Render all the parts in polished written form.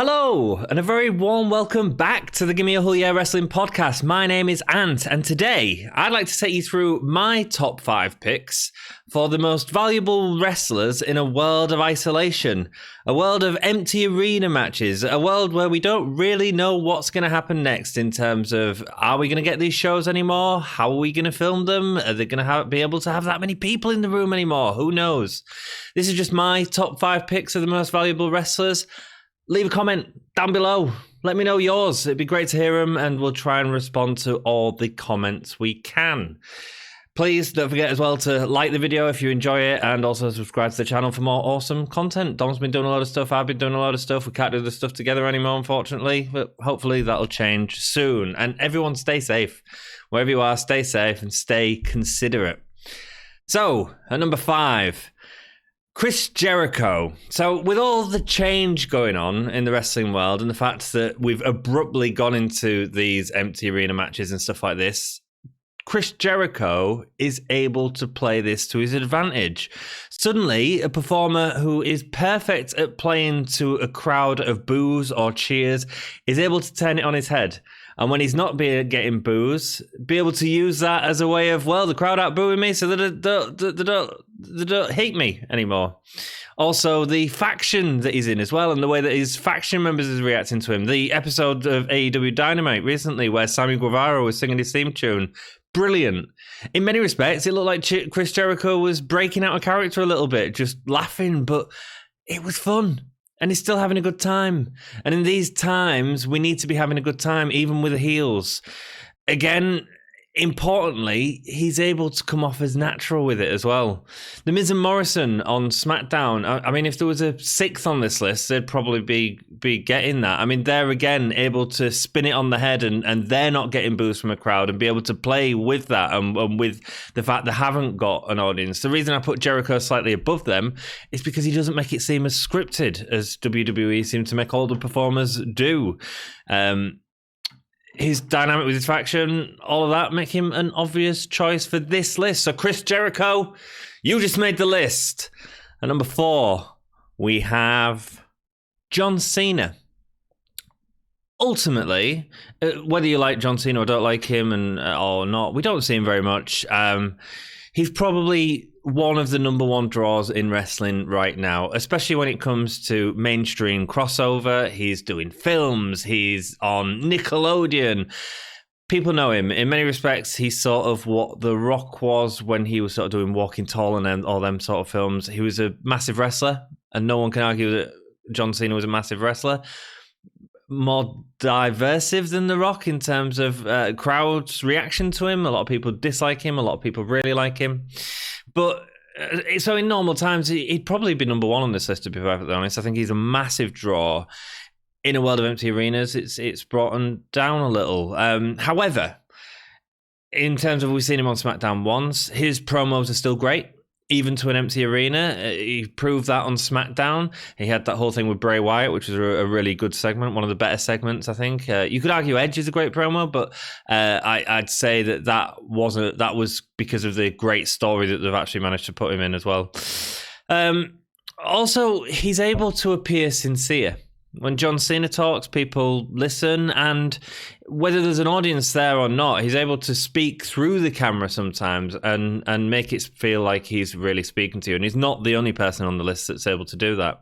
Hello, and a very warm welcome back to the Gimme a Whole Year Wrestling podcast. My name is Ant, and today I'd like to take you through my top 5 picks for the most valuable wrestlers in a world of isolation, a world of empty arena matches, a world where we don't really know what's going to happen next in terms of, are we going to get these shows anymore? How are we going to film them? Are they going to be able to have that many people in the room anymore? Who knows? This is just my top 5 picks of the most valuable wrestlers. Leave a comment down below. Let me know yours. It'd be great to hear them, and we'll try and respond to all the comments we can. Please don't forget as well to like the video if you enjoy it, and also subscribe to the channel for more awesome content. Dom's been doing a lot of stuff. I've been doing a lot of stuff. We can't do this stuff together anymore, unfortunately, but hopefully that'll change soon. And everyone stay safe. Wherever you are, stay safe and stay considerate. So, at number 5... Chris Jericho. So with all the change going on in the wrestling world and the fact that we've abruptly gone into these empty arena matches and stuff like this, Chris Jericho is able to play this to his advantage. Suddenly, a performer who is perfect at playing to a crowd of boos or cheers is able to turn it on his head. And when he's not getting boos, be able to use that as a way of, well, the crowd aren't booing me, so they don't hate me anymore. Also, the faction that he's in as well, and the way that his faction members is reacting to him. The episode of AEW Dynamite recently where Sammy Guevara was singing his theme tune. Brilliant. In many respects, it looked like Chris Jericho was breaking out of character a little bit, just laughing, but it was fun. And he's still having a good time. And in these times, we need to be having a good time, even with the heels. Again, importantly, he's able to come off as natural with it as well. The Miz and Morrison on SmackDown, I mean, if there was a 6th on this list, they'd probably be getting that. I mean, they're again able to spin it on the head and they're not getting boos from a crowd and be able to play with that and with the fact they haven't got an audience. The reason I put Jericho slightly above them is because he doesn't make it seem as scripted as WWE seem to make all the performers do. His dynamic with his faction, all of that make him an obvious choice for this list. So Chris Jericho, you just made the list. At number 4, we have John Cena. Ultimately, whether you like John Cena or don't like him or not, we don't see him very much. He's probably one of the number 1 draws in wrestling right now, especially when it comes to mainstream crossover. He's doing films. He's on Nickelodeon. People know him. In many respects, he's sort of what The Rock was when he was sort of doing Walking Tall and all them sort of films. He was a massive wrestler, and no one can argue that John Cena was a massive wrestler. More diversive than The Rock in terms of crowd's reaction to him. A lot of people dislike him. A lot of people really like him. But so in normal times, he'd probably be number 1 on this list, to be perfectly honest. I think he's a massive draw. In a world of empty arenas, it's brought him down a little. However, in terms of we've seen him on SmackDown once, his promos are still great. Even to an empty arena, he proved that on SmackDown. He had that whole thing with Bray Wyatt, which was a really good segment, one of the better segments, I think. You could argue Edge is a great promo, but I'd say that was because of the great story that they've actually managed to put him in as well. Also, he's able to appear sincere. When John Cena talks, people listen, and whether there's an audience there or not, he's able to speak through the camera sometimes and make it feel like he's really speaking to you. And he's not the only person on the list that's able to do that.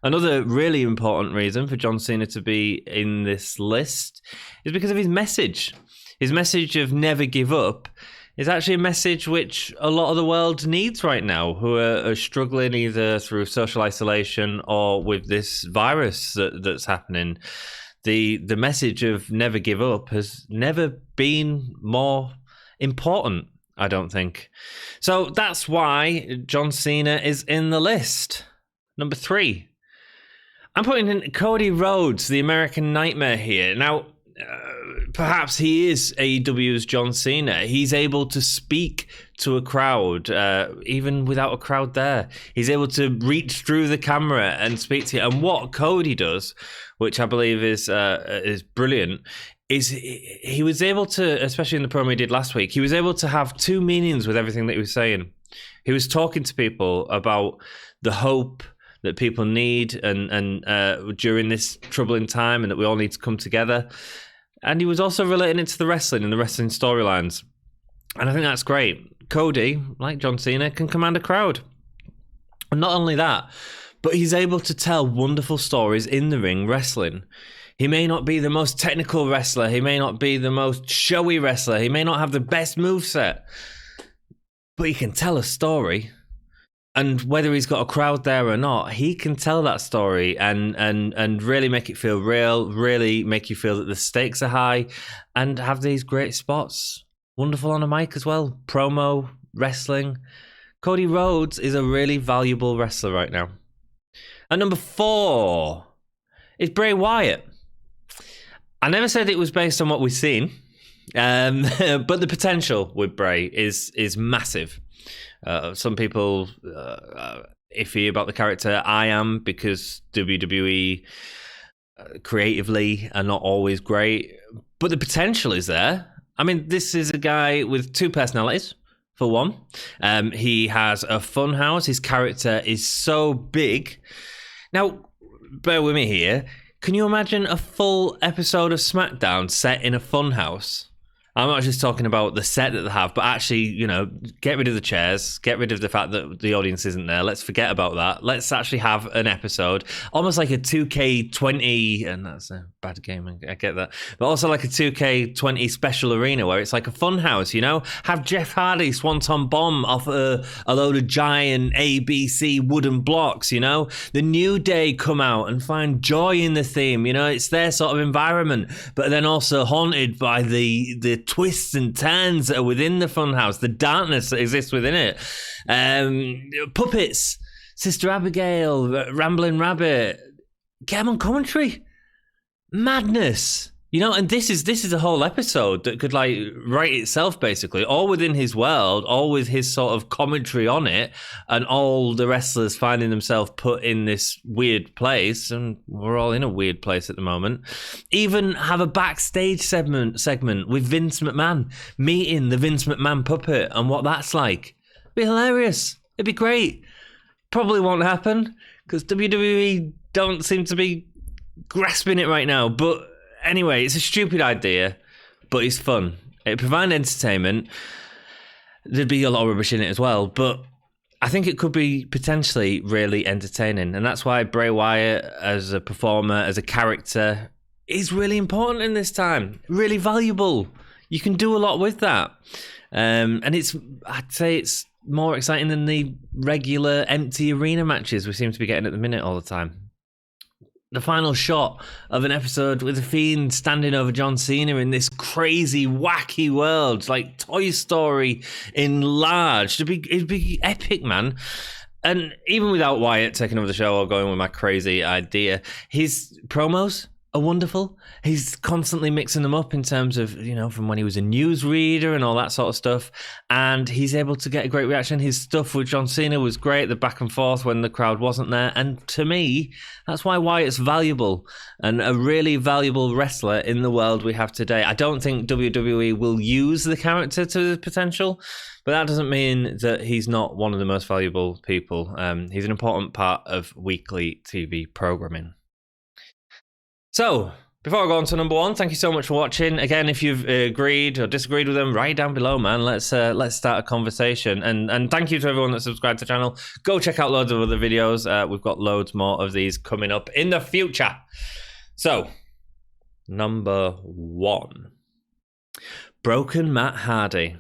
Another really important reason for John Cena to be in this list is because of his message. His message of never give up is actually a message which a lot of the world needs right now, who are struggling either through social isolation or with this virus that's happening. The message of never give up has never been more important, I don't think. So that's why John Cena is in the list. Number 3. I'm putting in Cody Rhodes, the American Nightmare here. Now, perhaps he is AEW's John Cena. He's able to speak to a crowd, even without a crowd there. He's able to reach through the camera and speak to you. And what Cody does, which I believe is brilliant, is he was able to, especially in the promo he did last week, he was able to have 2 meanings with everything that he was saying. He was talking to people about the hope that people need and during this troubling time, and that we all need to come together. And he was also relating it to the wrestling and the wrestling storylines. And I think that's great. Cody, like John Cena, can command a crowd. And not only that, but he's able to tell wonderful stories in the ring wrestling. He may not be the most technical wrestler. He may not be the most showy wrestler. He may not have the best moveset. But he can tell a story. And whether he's got a crowd there or not, he can tell that story and really make it feel real, really make you feel that the stakes are high, and have these great spots. Wonderful on a mic as well. Promo, wrestling. Cody Rhodes is a really valuable wrestler right now. At number 4 is Bray Wyatt. I never said it was based on what we've seen, but the potential with Bray is massive. Some people iffy about the character. I am, because WWE creatively are not always great, but the potential is there. I mean, this is a guy with 2 personalities, for one. He has a fun house. His character is so big. Now, bear with me here. Can you imagine a full episode of SmackDown set in a fun house? I'm not just talking about the set that they have, but actually, you know, get rid of the chairs, get rid of the fact that the audience isn't there. Let's forget about that. Let's actually have an episode, almost like a 2K20, and that's a bad game, I get that, but also like a 2K20 special arena where it's like a fun house, you know? Have Jeff Hardy Swanton Bomb off a load of giant ABC wooden blocks, you know? The New Day come out and find joy in the theme, you know? It's their sort of environment, but then also haunted by the twists and turns that are within the funhouse, the darkness that exists within it. Puppets, Sister Abigail, Rambling Rabbit, get them on commentary. Madness. You know, and this is a whole episode that could like write itself, basically, all within his world, all with his sort of commentary on it, and all the wrestlers finding themselves put in this weird place, and we're all in a weird place at the moment. Even have a backstage segment with Vince McMahon, meeting the Vince McMahon puppet and what that's like. It'd be hilarious. It'd be great. Probably won't happen because WWE don't seem to be grasping it right now, but anyway, it's a stupid idea, but it's fun. It provides entertainment. There'd be a lot of rubbish in it as well, but I think it could be potentially really entertaining. And that's why Bray Wyatt, as a performer, as a character, is really important in this time. Really valuable. You can do a lot with that. And I'd say it's more exciting than the regular empty arena matches we seem to be getting at the minute all the time. The final shot of an episode with The Fiend standing over John Cena in this crazy, wacky world, like Toy Story enlarged. It'd be epic, man. And even without Wyatt taking over the show or going with my crazy idea, his promos are wonderful. He's constantly mixing them up in terms of, you know, from when he was a newsreader and all that sort of stuff. And he's able to get a great reaction. His stuff with John Cena was great, the back and forth when the crowd wasn't there. And to me, that's why Wyatt's valuable and a really valuable wrestler in the world we have today. I don't think WWE will use the character to the potential, but that doesn't mean that he's not one of the most valuable people. He's an important part of weekly TV programming. So, before I go on to number 1, thank you so much for watching. Again, if you've agreed or disagreed with them, write down below, man. Let's start a conversation. And thank you to everyone that subscribed to the channel. Go check out loads of other videos. We've got loads more of these coming up in the future. So, number 1. Broken Matt Hardy.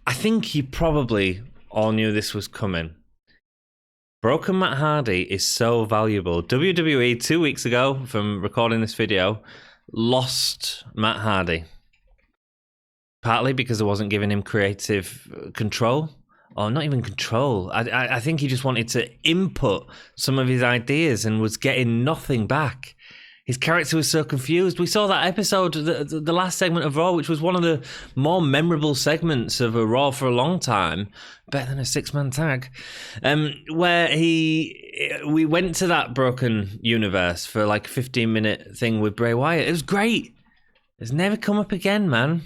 I think you probably all knew this was coming. Broken Matt Hardy is so valuable. WWE 2 weeks ago from recording this video lost Matt Hardy. Partly because I wasn't giving him creative control, or not even control. I think he just wanted to input some of his ideas and was getting nothing back. His character was so confused. We saw that episode, the last segment of Raw, which was one of the more memorable segments of a Raw for a long time, better than a 6-man tag, where we went to that broken universe for like a 15-minute thing with Bray Wyatt. It was great. It's never come up again, man.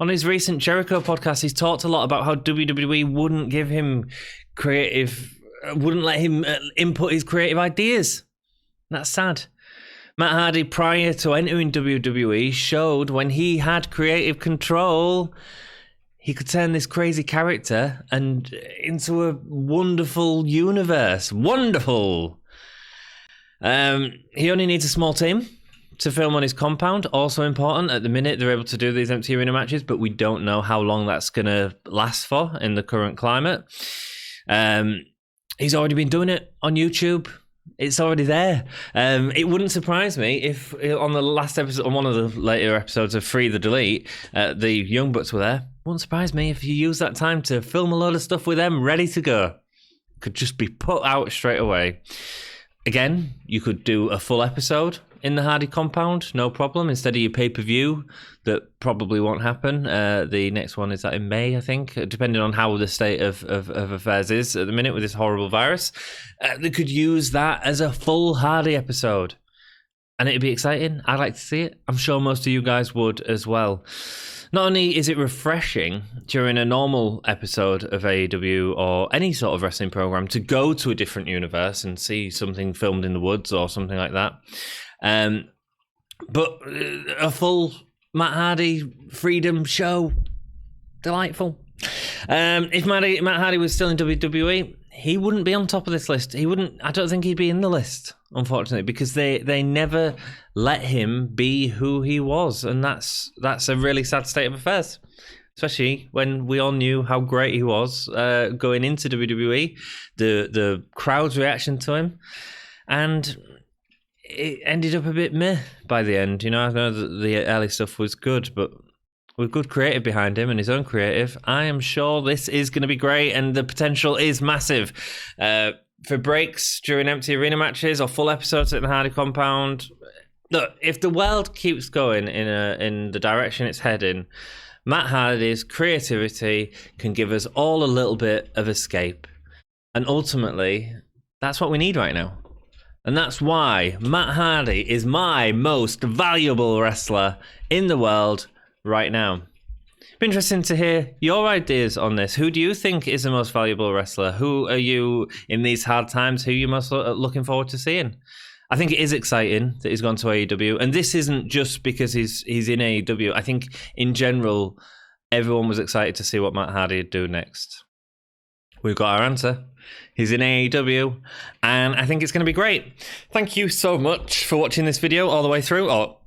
On his recent Jericho podcast, he's talked a lot about how WWE wouldn't give him creative wouldn't let him input his creative ideas. That's sad. Matt Hardy, prior to entering WWE, showed when he had creative control, he could turn this crazy character into a wonderful universe. Wonderful! He only needs a small team to film on his compound. Also important, at the minute they're able to do these empty arena matches, but we don't know how long that's going to last for in the current climate. He's already been doing it on YouTube. It's already there. It wouldn't surprise me if on the last episode, on one of the later episodes of Free the Delete, the Young Bucks were there. Wouldn't surprise me if you use that time to film a load of stuff with them ready to go. Could just be put out straight away. Again, you could do a full episode in the Hardy compound, no problem, instead of your pay-per-view that probably won't happen. The next one is that in May, I think, depending on how the state of affairs is at the minute with this horrible virus. They could use that as a full Hardy episode, and it'd be exciting. I'd like to see it. I'm sure most of you guys would as well. Not only is it refreshing during a normal episode of AEW or any sort of wrestling program to go to a different universe and see something filmed in the woods or something like that, but a full Matt Hardy freedom show, delightful. If Matt Hardy was still in WWE, he wouldn't be on top of this list. He wouldn't. I don't think he'd be in the list, unfortunately, because they never let him be who he was, and that's a really sad state of affairs. Especially when we all knew how great he was going into WWE, the crowd's reaction to him, and it ended up a bit meh by the end. You know, I know that the early stuff was good, but with good creative behind him and his own creative, I am sure this is going to be great, and the potential is massive. For breaks during empty arena matches or full episodes at the Hardy compound. Look, if the world keeps going in the direction it's heading, Matt Hardy's creativity can give us all a little bit of escape. And ultimately, that's what we need right now. And that's why Matt Hardy is my most valuable wrestler in the world right now. It'd be interesting to hear your ideas on this. Who do you think is the most valuable wrestler? Who are you in these hard times? Who are you most looking forward to seeing? I think it is exciting that he's gone to AEW, and this isn't just because he's in AEW. I think in general, everyone was excited to see what Matt Hardy would do next. We've got our answer. He's in AEW, and I think it's going to be great. Thank you so much for watching this video all the way through, or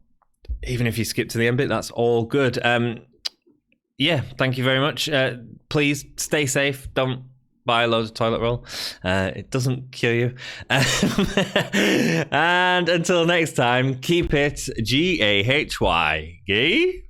even if you skip to the end bit, that's all good. Yeah, thank you very much. Please stay safe. Don't buy loads of toilet roll. It doesn't cure you. And until next time, keep it GAHY. Gay?